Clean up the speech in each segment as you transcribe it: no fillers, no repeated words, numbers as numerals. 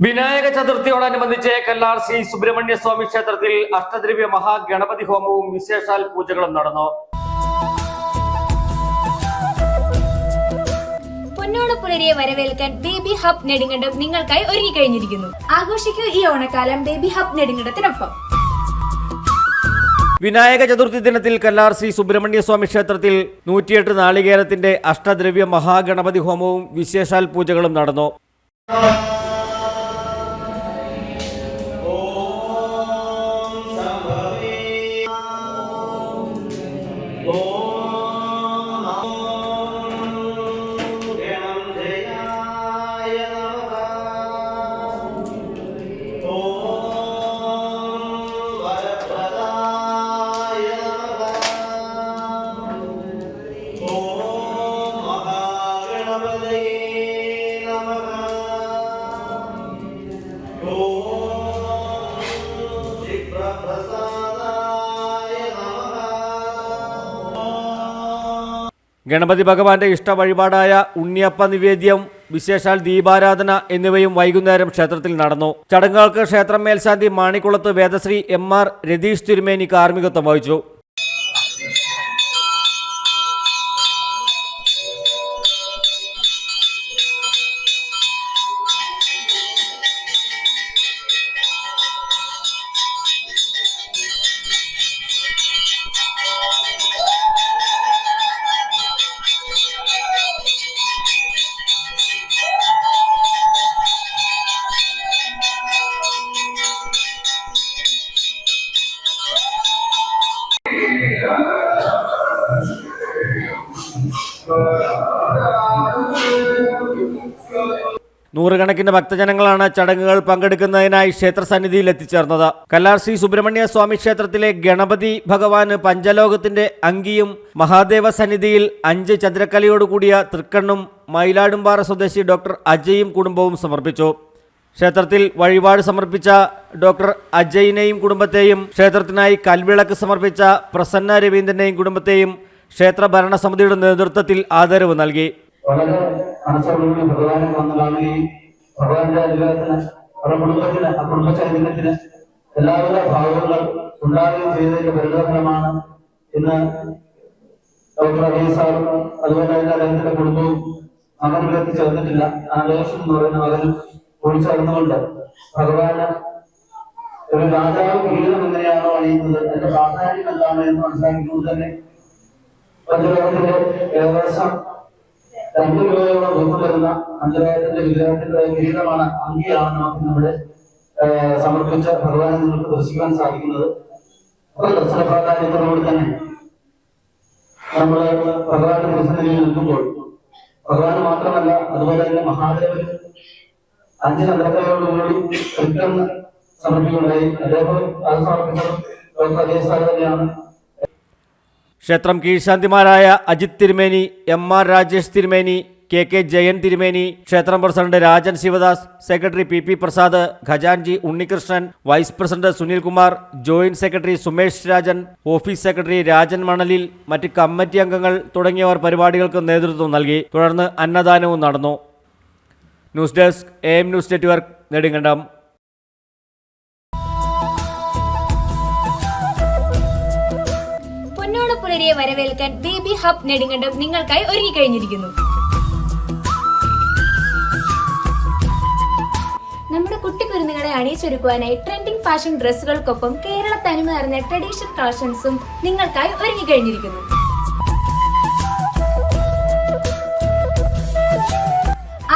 വിനായക ചതുർത്ഥിയോടനുബന്ധിച്ച് കല്ലാർ ശ്രീ സുബ്രഹ്മണ്യ സ്വാമി ക്ഷേത്രത്തിൽ അഷ്ടദ്രവ്യ മഹാഗണപതി ഹോമവും വിശേഷാൽ പൂജകളും നടന്നു. പൊന്നോണപ്പുലരിയെ വരവേൽക്കാൻ ബേബി ഹബ് നെടുങ്കണ്ടം നിങ്ങൾക്കായി ഒരുങ്ങിക്കഴിഞ്ഞിരിക്കുന്നു. ആഘോഷിക്കൂ ഈ ഓണക്കാലം ബേബി ഹബ് നെടുങ്കണ്ടത്തിനൊപ്പം. വിനായക ചതുർത്ഥി ദിനത്തിൽ കല്ലാർ ശ്രീ സുബ്രഹ്മണ്യ സ്വാമി ക്ഷേത്രത്തിൽ 108 നാളികേരത്തിന്റെ അഷ്ടദ്രവ്യ മഹാഗണപതി ഹോമവും വിശേഷാൽ പൂജകളും നടന്നു. ഗണപതി ഭഗവാന്റെ ഇഷ്ട വഴിപാടായ ഉണ്ണിയപ്പ നിവേദ്യം, വിശേഷാൽ ദീപാരാധന എന്നിവയും വൈകുന്നേരം ക്ഷേത്രത്തിൽ നടന്നു. ചടങ്ങുകൾക്ക് ക്ഷേത്രം മേൽശാന്തി മാണിക്കുളത്ത് വേദശ്രീ എം.ആർ. രതീഷ് തിരുമേനി കാർമ്മികത്വം വഹിച്ചു. നൂറുകണക്കിന് ഭക്തജനങ്ങളാണ് ചടങ്ങുകൾ പങ്കെടുക്കുന്നതിനായി ക്ഷേത്രസന്നിധിയിൽ എത്തിച്ചേർന്നത്. കല്ലാർ ശ്രീ സുബ്രഹ്മണ്യ സ്വാമി ക്ഷേത്രത്തിലെ ഗണപതി ഭഗവാന് പഞ്ചലോകത്തിന്റെ അങ്കിയും, മഹാദേവ സന്നിധിയിൽ 5 ചന്ദ്രക്കലയോടുകൂടിയ തൃക്കണ്ണും മയിലാടുംപാറ സ്വദേശി ഡോക്ടർ അജയും കുടുംബവും സമർപ്പിച്ചു. ക്ഷേത്രത്തിൽ വഴിപാട് സമർപ്പിച്ച ഡോക്ടർ അജയിനെയും കുടുംബത്തെയും, ക്ഷേത്രത്തിനായി കൽവിളക്ക് സമർപ്പിച്ച പ്രസന്ന രവീന്ദ്രനെയും കുടുംബത്തെയും ക്ഷേത്ര ഭരണസമിതിയുടെ നേതൃത്വത്തിൽ ആദരവ് നൽകി. വളരെ മനസ്സോടുകൂടി ഭഗവാനെ വന്ന് കാണുകയും ഭഗവാന്റെ അനുഗ്രഹത്തിന് അവരുടെ കുടുംബത്തിന്, ആ കുടുംബ ചൈതന്യത്തിന് എല്ലാവിധ ഭാവങ്ങൾ ഉണ്ടാകുകയും ചെയ്തതിന്റെ പരിണതഫലമാണ് ഇന്ന് ഡോക്ടർ അജയ് സാറും അതുപോലെ തന്നെ അദ്ദേഹത്തിന്റെ കുടുംബവും മകനിലേക്ക് ചേർന്നിട്ടില്ല. ആദേശം എന്ന് പറയുന്ന മകനും കൂടി ചേർന്നുകൊണ്ട് ഭഗവാന് ഒരു രാജാവ് കിരീടം എങ്ങനെയാണോ അണിയുന്നത്, അതിന്റെ പ്രാധാന്യം എന്താണ് എന്ന് മനസ്സിലാക്കിക്കൊണ്ട് തന്നെ പഞ്ചലോകത്തിന്റെ ഏകദേശം 2 കിലോയോളം തൂക്കം വരുന്ന പഞ്ചലോകത്തിന്റെ വിഗ്രഹത്തിന്റെ കിരീടമാണ്, അങ്കിയാണ് നമുക്ക് നമ്മുടെ സമർപ്പിച്ച ഭഗവാനെ നിങ്ങൾക്ക് ദർശിക്കാൻ സാധിക്കുന്നത്. അപ്പോൾ ദർശന പ്രാധാന്യത്തോടുകൂടി തന്നെ നമ്മൾ ഭഗവാന്റെ ദർശനത്തിൽ നിൽക്കുമ്പോൾ ഭഗവാന് മാത്രമല്ല, അതുപോലെ തന്നെ മഹാദേവന് 5 ചന്ദ്രക്കലയോടുകൂടി തൃക്കണ്ണ് സമർപ്പിക്കുകയുണ്ടായി. അദ്ദേഹം അത് സമർപ്പിച്ചത് ഡോക്ടർ അജയ് സാർ തന്നെയാണ്. ക്ഷേത്രം കീഴ്ശാന്തിമാരായ അജിത് തിരുമേനി, എം.ആർ. രാജേഷ് തിരുമേനി, കെ ജയൻ തിരുമേനി, ക്ഷേത്രം president Rajan Sivadas, secretary P Prasad, ഖജാൻജി Unnikrishnan, vice president Sunilkumar, joint secretary Sumesh Rajan, office secretary Rajan മണലിൽ, മറ്റ് കമ്മിറ്റി അംഗങ്ങൾ തുടങ്ങിയവർ പരിപാടികൾക്ക് നേതൃത്വം നൽകി. തുടർന്ന് അന്നദാനവും നടന്നു. News desk AM news network, Nedumkandam. പൊന്നോണപ്പുലരിയെ വരവേൽക്കാൻ ബേബി ഹബ് നെടുങ്കണ്ടം നിങ്ങൾക്കായി ഒരുങ്ങിക്കഴിഞ്ഞിരിക്കുന്നു. നമ്മുടെ കുട്ടിക്കുരുന്നുകളെ അണിയിച്ചൊരുക്കുവാനായി ട്രെൻഡിംഗ് ഫാഷൻ ഡ്രസ്സുകൾക്കൊപ്പം കേരള തനിമ നിറഞ്ഞ ട്രഡീഷണൽ കളക്ഷൻസും നിങ്ങൾക്കായി ഒരുങ്ങിക്കഴിഞ്ഞിരിക്കുന്നു.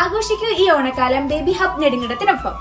ആഘോഷിക്കൂ ഈ ഓണക്കാലം ബേബി ഹബ് നെടുങ്കണ്ടത്തിനൊപ്പം.